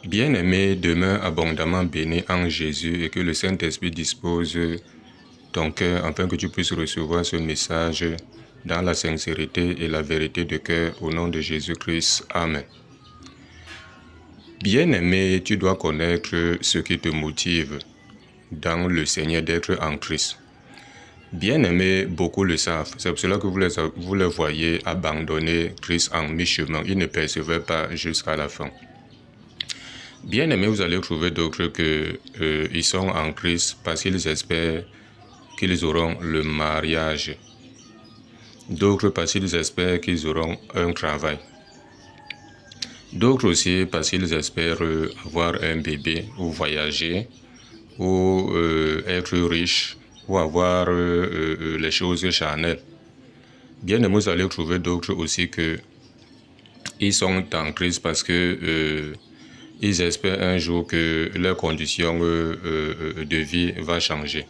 Bien-aimé, demeure abondamment béni en Jésus et que le Saint-Esprit dispose ton cœur afin que tu puisses recevoir ce message dans la sincérité et la vérité de cœur au nom de Jésus-Christ. Amen. Bien-aimé, tu dois connaître ce qui te motive dans le Seigneur d'être en Christ. Bien-aimés, beaucoup le savent. C'est pour cela que vous les voyez abandonner Christ en mi-chemin. Ils ne persévèrent pas jusqu'à la fin. Bien-aimés, vous allez trouver d'autres ils sont en Christ parce qu'ils espèrent qu'ils auront le mariage. D'autres parce qu'ils espèrent qu'ils auront un travail. D'autres aussi parce qu'ils espèrent avoir un bébé ou voyager ou être riche ou avoir les choses charnelles. Bien-aimés, vous allez trouver d'autres aussi ils sont en crise parce que ils espèrent un jour que leurs conditions de vie va changer.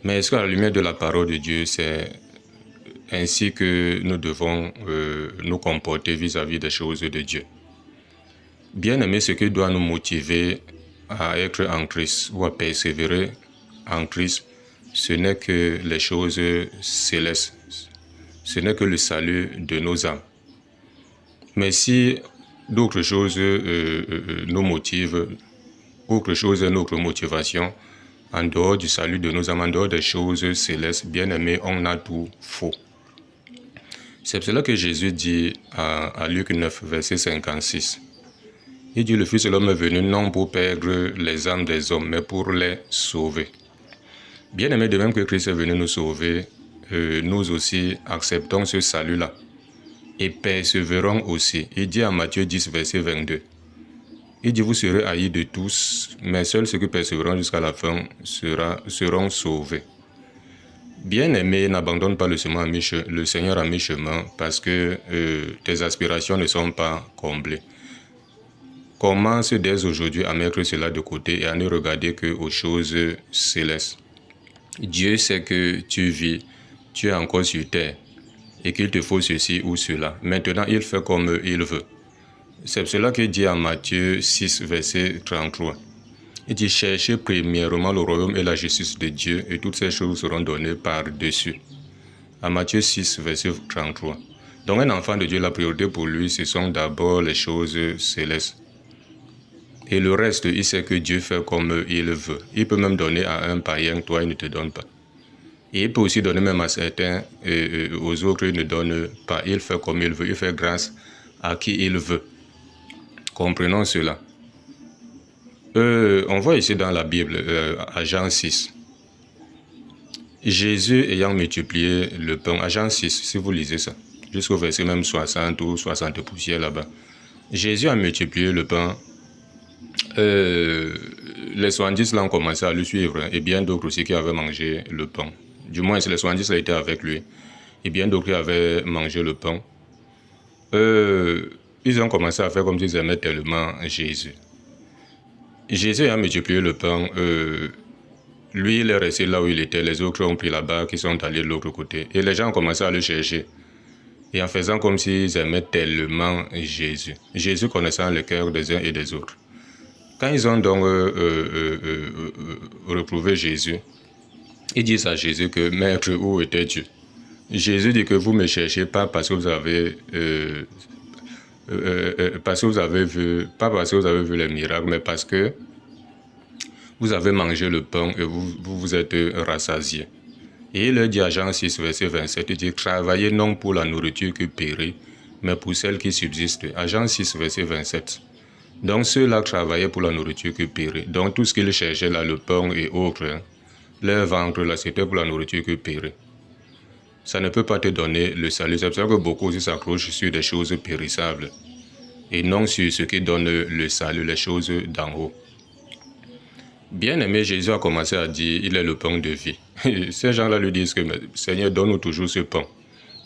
Mais est-ce qu'à la lumière de la parole de Dieu, c'est ainsi que nous devons nous comporter vis-à-vis des choses de Dieu? Bien-aimé, ce qui doit nous motiver à être en Christ ou à persévérer en Christ, ce n'est que les choses célestes. Ce n'est que le salut de nos âmes. Mais si d'autres choses nous motivent, autre chose est notre motivation, en dehors du salut de nos âmes, en dehors des choses célestes, bien-aimés, on a tout faux. C'est pour cela que Jésus dit à Luc 9, verset 56, il dit, le Fils de l'homme est venu non pour perdre les âmes des hommes, mais pour les sauver. Bien-aimés, de même que Christ est venu nous sauver, nous aussi acceptons ce salut-là et persévérons aussi. Il dit à Matthieu 10, verset 22, il dit, vous serez haïs de tous, mais seuls ceux qui persévéreront jusqu'à la fin seront sauvés. Bien-aimé, n'abandonne pas le Seigneur à mi-chemin parce que tes aspirations ne sont pas comblées. Commence dès aujourd'hui à mettre cela de côté et à ne regarder qu'aux choses célestes. Dieu sait que tu vis, tu es encore sur terre et qu'il te faut ceci ou cela. Maintenant, il fait comme il veut. C'est pour cela qu'il dit à Matthieu 6, verset 33. Il dit, cherchez premièrement le royaume et la justice de Dieu et toutes ces choses seront données par-dessus. À Matthieu 6, verset 33. Donc un enfant de Dieu, la priorité pour lui, ce sont d'abord les choses célestes. Et le reste, il sait que Dieu fait comme il veut. Il peut même donner à un païen, toi, il ne te donne pas. Et il peut aussi donner même à certains, aux autres, il ne donne pas. Il fait comme il veut, il fait grâce à qui il veut. Comprenons cela. On voit ici dans la Bible, à Jean 6, Jésus ayant multiplié le pain, à Jean 6, si vous lisez ça, jusqu'au verset même 60 ou 60 poussières là-bas, Jésus a multiplié le pain. Les 70 là ont commencé à le suivre et bien d'autres aussi qui avaient mangé le pain. Du moins, les 70 là étaient avec lui et bien d'autres qui avaient mangé le pain. Ils ont commencé à faire comme s'ils aimaient tellement Jésus. Jésus a multiplié le pain. Lui, il est resté là où il était. Les autres ont pris la barque, ils sont allés de l'autre côté. Et les gens ont commencé à le chercher. Et en faisant comme s'ils aimaient tellement Jésus. Jésus connaissant le cœur des uns et des autres. Quand ils ont donc retrouvé Jésus, ils disent à Jésus que, Maître, où étais-tu? Jésus dit que vous ne me cherchez pas parce que vous avez... pas parce que vous avez vu les miracles, mais parce que vous avez mangé le pain et vous êtes rassasiés. Et il leur dit à Jean 6, verset 27, il dit, travaillez non pour la nourriture qui périt, mais pour celle qui subsiste. À Jean 6, verset 27. Donc ceux-là travaillaient pour la nourriture qui périt. Donc tout ce qu'ils cherchaient là, le pain et autres, leur ventre là, c'était pour la nourriture qui périt. Ça ne peut pas te donner le salut. C'est pour ça que beaucoup aussi s'accrochent sur des choses périssables et non sur ce qui donne le salut, les choses d'en haut. Bien-aimé, Jésus a commencé à dire, il est le pain de vie. Ces gens-là lui disent que, Seigneur, donne-nous toujours ce pain.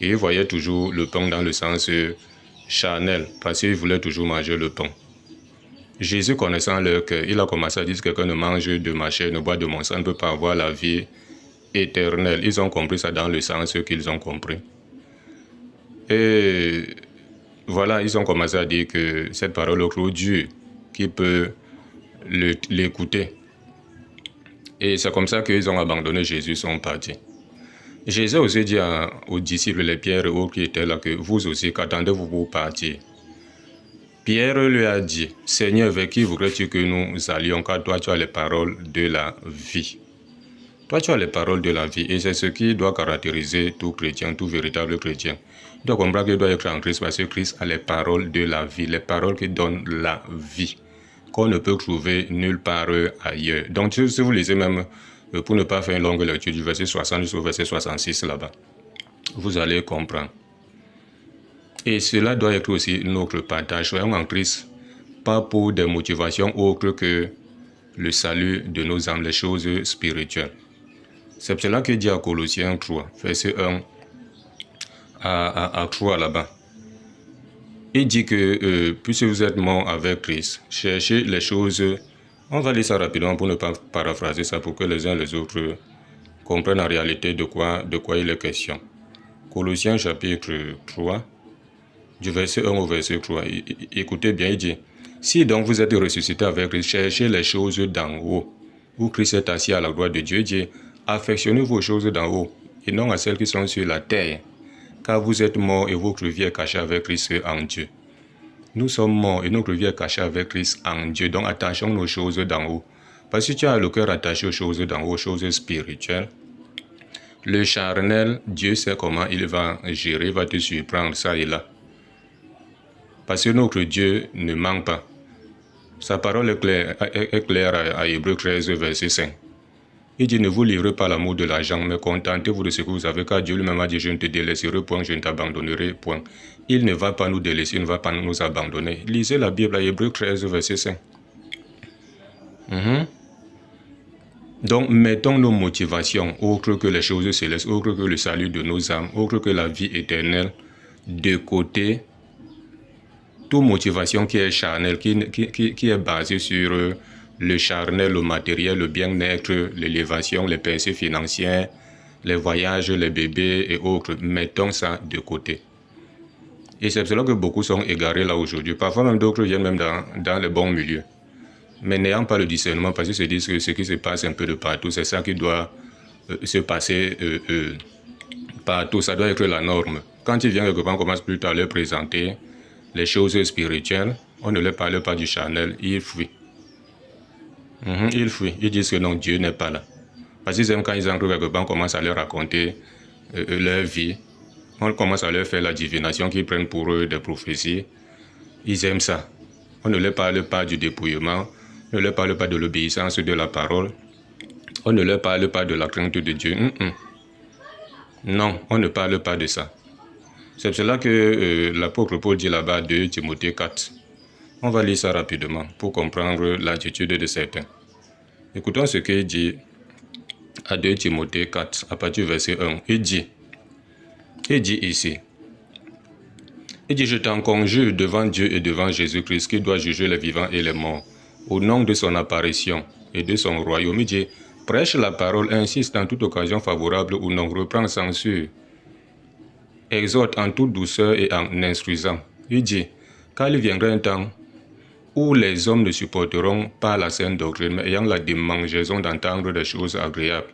Et ils voyaient toujours le pain dans le sens charnel, parce qu'ils voulaient toujours manger le pain. Jésus, connaissant leur cœur, il a commencé à dire que quelqu'un ne mange de ma chair, ne boit de mon sang, ne peut pas avoir la vie éternelle. Ils ont compris ça dans le sens qu'ils ont compris. Et voilà, ils ont commencé à dire que cette parole au clou dure. qui peut l'écouter. Et c'est comme ça qu'ils ont abandonné Jésus, sont partis. Jésus a aussi dit aux disciples, les Pierre et autres qui étaient là, que vous aussi, qu'attendez-vous pour partir? Pierre lui a dit, Seigneur, vers qui voudrais-tu que nous allions, car toi tu as les paroles de la vie. Toi tu as les paroles de la vie, et c'est ce qui doit caractériser tout chrétien, tout véritable chrétien. Il doit comprendre qu'il doit être en Christ, parce que Christ a les paroles de la vie, les paroles qui donnent la vie, qu'on ne peut trouver nulle part ailleurs. Donc si vous lisez même, pour ne pas faire une longue lecture, du verset 60 jusqu'au verset 66 là-bas, vous allez comprendre. Et cela doit être aussi notre partage. Soyons en Christ, pas pour des motivations autres que le salut de nos âmes, les choses spirituelles. C'est cela que dit à Colossiens 3, verset 1 à 3 là-bas. Il dit que puisque vous êtes morts avec Christ, cherchez les choses. On va lire ça rapidement pour ne pas paraphraser ça, pour que les uns et les autres comprennent en réalité de quoi il est question. Colossiens chapitre 3, du verset 1 au verset 3. Écoutez bien, il dit, si donc vous êtes ressuscité avec Christ, cherchez les choses d'en haut, où Christ est assis à la droite de Dieu. Il dit, affectionnez vos choses d'en haut, et non à celles qui sont sur la terre, car vous êtes morts et votre vie est cachée avec Christ en Dieu. Nous sommes morts et notre vie est cachée avec Christ en Dieu. Donc attachons nos choses d'en haut. Parce que si tu as le cœur attaché aux choses d'en haut, aux choses spirituelles, le charnel, Dieu sait comment il va gérer, il va te surprendre ça et là. Parce que notre Dieu ne manque pas. Sa parole est claire à Hébreux 13, verset 5. Il dit, ne vous livrez pas l'amour de l'argent, mais contentez-vous de ce que vous avez, car Dieu lui-même a dit, je ne te délaisserai point, je ne t'abandonnerai point. Il ne va pas nous délaisser, il ne va pas nous abandonner. Lisez la Bible à Hébreux 13, verset 5. Donc, mettons nos motivations, autres que les choses célestes, autres que le salut de nos âmes, autres que la vie éternelle, de côté. Toute motivation qui est charnelle, qui est basée sur le charnel, le matériel, le bien-être, l'élévation, les pensées financières, les voyages, les bébés et autres, mettons ça de côté. Et c'est cela que beaucoup sont égarés là aujourd'hui. Parfois même d'autres viennent même dans les bons milieux. Mais n'ayant pas le discernement, parce qu'ils se disent que ce qui se passe un peu de partout, c'est ça qui doit se passer partout. Ça doit être la norme. Quand il vient quelque part, on commence plutôt à leur présenter les choses spirituelles, on ne leur parle pas du charnel, ils fuient. Ils fuient, ils disent que non, Dieu n'est pas là. Parce qu'ils aiment quand ils entrent quelque part, on commence à leur raconter leur vie, on commence à leur faire la divination qu'ils prennent pour eux des prophéties. Ils aiment ça. On ne leur parle pas du dépouillement, on ne leur parle pas de l'obéissance de la parole, on ne leur parle pas de la crainte de Dieu. Non, on ne parle pas de ça. C'est cela que l'apôtre Paul dit là-bas de Timothée 4. On va lire ça rapidement pour comprendre l'attitude de certains. Écoutons ce qu'il dit à 2 Timothée 4, à partir du verset 1. Il dit ici, je t'en conjure devant Dieu et devant Jésus-Christ qui doit juger les vivants et les morts, au nom de son apparition et de son royaume. Il dit, prêche la parole, insiste en toute occasion favorable ou non, reprend censure, exhorte en toute douceur et en instruisant. Il dit, car il viendra un temps où les hommes ne supporteront pas la saine doctrine, mais ayant la démangeaison d'entendre des choses agréables.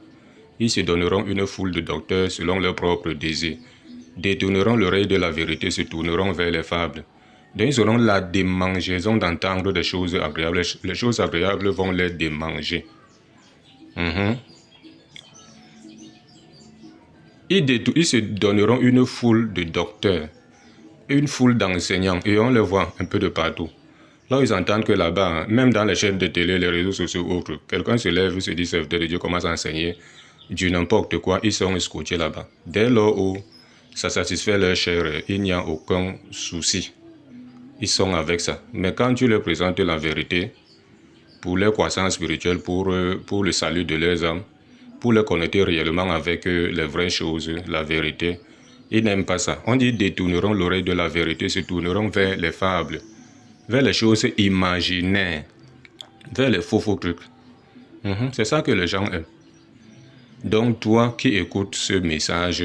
Ils se donneront une foule de docteurs selon leurs propres désirs, détourneront l'oreille de la vérité, se tourneront vers les fables. Donc ils auront la démangeaison d'entendre des choses agréables. Les choses agréables vont les démanger. Ils se donneront une foule de docteurs, une foule d'enseignants, et on les voit un peu de partout. Là, ils entendent que là-bas, même dans les chaînes de télé, les réseaux sociaux ou autres, quelqu'un se lève, se dit serviteur de Dieu, commence à enseigner du n'importe quoi, ils sont escortés là-bas. Dès lors où ça satisfait leur chair, il n'y a aucun souci. Ils sont avec ça. Mais quand tu leur présentes la vérité, pour leur croissance spirituelle, pour le salut de leurs âmes, pour les connecter réellement avec les vraies choses, la vérité, ils n'aiment pas ça. On dit détourneront l'oreille de la vérité, se tourneront vers les fables, vers les choses imaginaires, vers les faux trucs. C'est ça que les gens aiment. Donc toi qui écoutes ce message,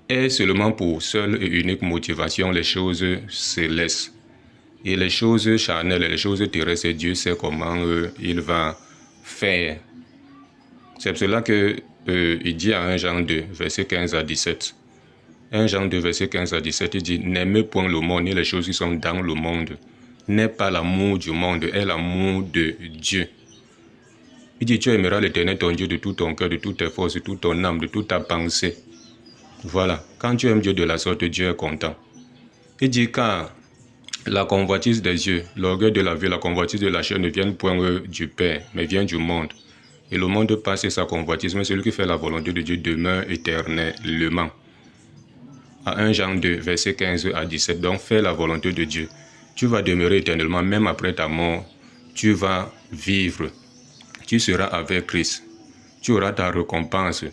est seulement pour seule et unique motivation les choses célestes. Et les choses charnelles, les choses terrestres, Dieu sait comment il va faire. C'est pour cela que il dit à 1 Jean 2, verset 15 à 17. 1 Jean 2, verset 15 à 17, il dit « N'aimez point le monde ni les choses qui sont dans le monde. N'est pas l'amour du monde, est l'amour de Dieu. » Il dit « Tu aimeras l'Éternel ton Dieu de tout ton cœur, de toutes tes forces, de toute ton âme, de toute ta pensée. » Voilà. Quand tu aimes Dieu de la sorte, Dieu est content. Il dit « Car la convoitise des yeux, l'orgueil de la vie, la convoitise de la chair ne viennent point du Père, mais vient du monde. Et le monde passe sa convoitise, mais celui qui fait la volonté de Dieu demeure éternellement. » À 1 Jean 2, verset 15 à 17. Donc, fais la volonté de Dieu. Tu vas demeurer éternellement, même après ta mort. Tu vas vivre. Tu seras avec Christ. Tu auras ta récompense.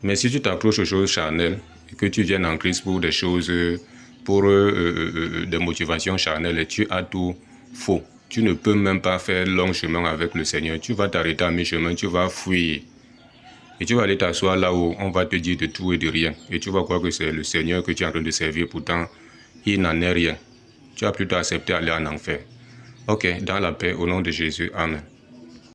Mais si tu t'approches aux choses charnelles, et que tu viennes en Christ pour des choses, pour des motivations charnelles, tu as tout faux. Tu ne peux même pas faire long chemin avec le Seigneur. Tu vas t'arrêter à mi-chemin, tu vas fuir. Et tu vas aller t'asseoir là où on va te dire de tout et de rien. Et tu vas croire que c'est le Seigneur que tu es en train de servir. Pourtant, il n'en est rien. Tu as plutôt accepté d'aller en enfer. Ok, dans la paix, au nom de Jésus. Amen.